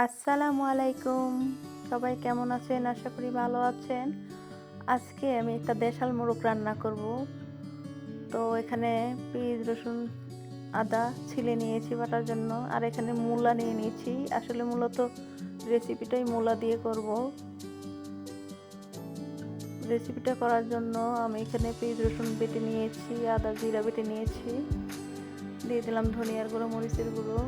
আসসালামু আলাইকুম। সবাই কেমন আছেন? আশা করি ভালো আছেন। আজকে আমি একটা দেশাল মোরগ রান্না করব। তো এখানে পেঁয়াজ, রসুন, আদা ছিলে নিয়েছি বাটার জন্য। আর এখানে মূলা নিয়ে নিয়েছি। আসলে মূলত রেসিপিটাই মূলা দিয়ে করব। রেসিপিটা করার জন্য আমি এখানে পেঁয়াজ, রসুন বেটে নিয়েছি, আদা, জিরা বেটে নিয়েছি। দিয়ে দিলাম ধনিয়ার গুঁড়ো, মরিচের গুঁড়ো।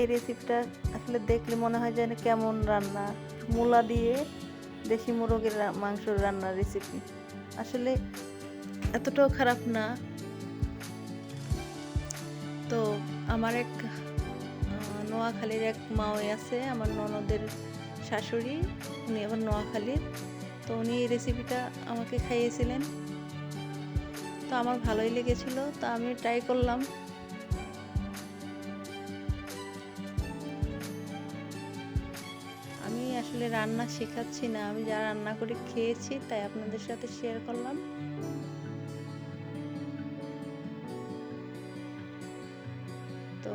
এই রেসিপিটা আসলে দেখলে মনে হয় যেন কেমন রান্না, মূলা দিয়ে দেশি মোরগের মাংসর রান্নার রেসিপি। আসলে এতটাও খারাপ না। তো আমার এক নোয়াখালীর এক মাওই আছে, আমার ননদের শাশুড়ি, উনি আবার নোয়াখালীর। তো উনি এই রেসিপিটা আমাকে খাইয়েছিলেন। তো আমার ভালোই লেগেছিল, তো আমি ট্রাই করলাম। আমি আসলে রান্না শেখাচ্ছি না, আমি যা রান্না করে খেয়েছি তাই আপনাদের সাথে শেয়ার করলাম। তো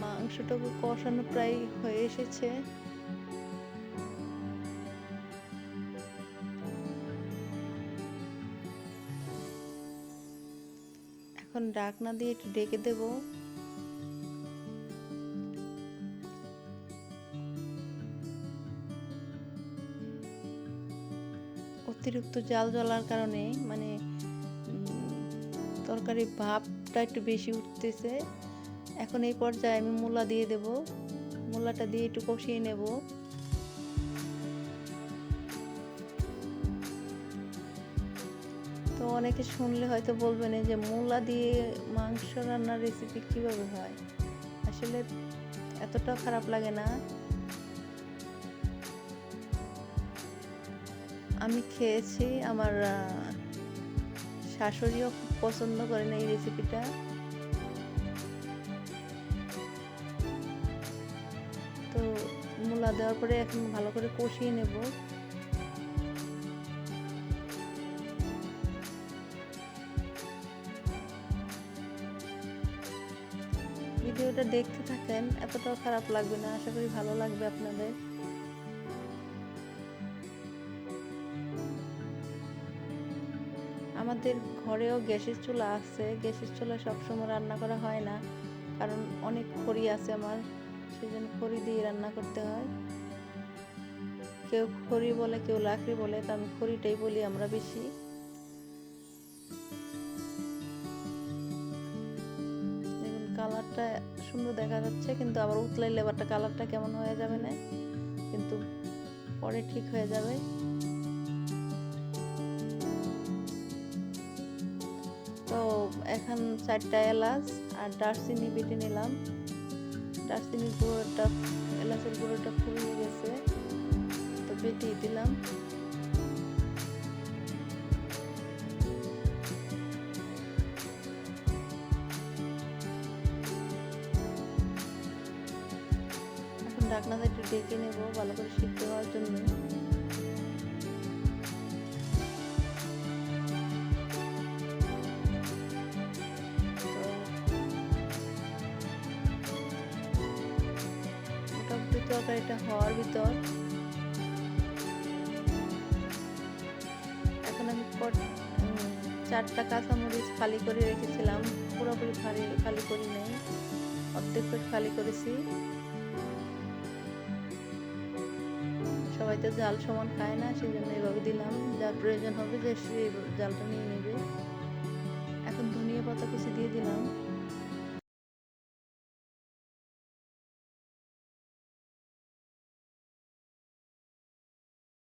মাংসটাকে কষানো প্রায় হয়ে এসেছে। এখন ঢাকনা দিয়ে একটু ঢেকে দেব। অতিরিক্ত জাল জ্বলার কারণে মানে তরকারির ভাবটা একটু বেশি উঠতেছে। এখন এই পর্যায়ে আমি মূলা দিয়ে দেব। মূলাটা দিয়ে একটু কষিয়ে নেব। তো অনেকে শুনলে হয়তো বলবেন যে মূলা দিয়ে মাংস রান্নার রেসিপি কিভাবে হয়। আসলে এতটা খারাপ লাগে না। আমি খেয়েছি, আমার শাশুড়িও খুব পছন্দ করেন এই রেসিপিটা। তো মূলা দেওয়ার পরে এখন ভালো করে কষিয়ে নেব। ভিডিওটা দেখতে থাকেন, এতটাও খারাপ লাগবে না, আশা করি ভালো লাগবে আপনাদের। আমাদের ঘরেও গ্যাসের চুলা আছে। গ্যাসের চুলায় সবসময় রান্না করা হয় না, কারণ অনেক খড়ি আছে আমার, সেজন্য খড়ি দিয়ে রান্না করতে হয়। কেউ খড়ি বলে, কেউ লাকড়ি বলে, তো আমি খড়িটাই বলি আমরা বেশি। দেখুন কালারটা সুন্দর দেখা যাচ্ছে, কিন্তু আবার উতলাইলে আবার কালারটা কেমন হয়ে যাবে না, কিন্তু পরে ঠিক হয়ে যাবে। তো এখন 4টা এলাচ আর দারচিনি বেটে নিলাম। দারচিনির গুঁড়োটা, এলাচের গুঁড়োটা ফুরিয়ে গেছে, তো বেটে দিলাম। এখন ঢাকনাটা একটু ঢেকে নেব ভালো করে সিদ্ধ হওয়ার জন্য। মোটামুটি তরকারিটা হওয়ার ভিতর এখন আমি 4টা কাঁচামরিচ ফালি করে রেখেছিলাম, পুরোপুরি ফালি করি নাই, অর্ধেক করে ফালি করেছি। সবাই তো জাল সমান খায় না, সেই জন্য এভাবে দিলাম। যার প্রয়োজন হবে যে সে জালটা নিয়ে নেবে। এখন ধনিয়া পাতা কুচি দিয়ে দিলাম।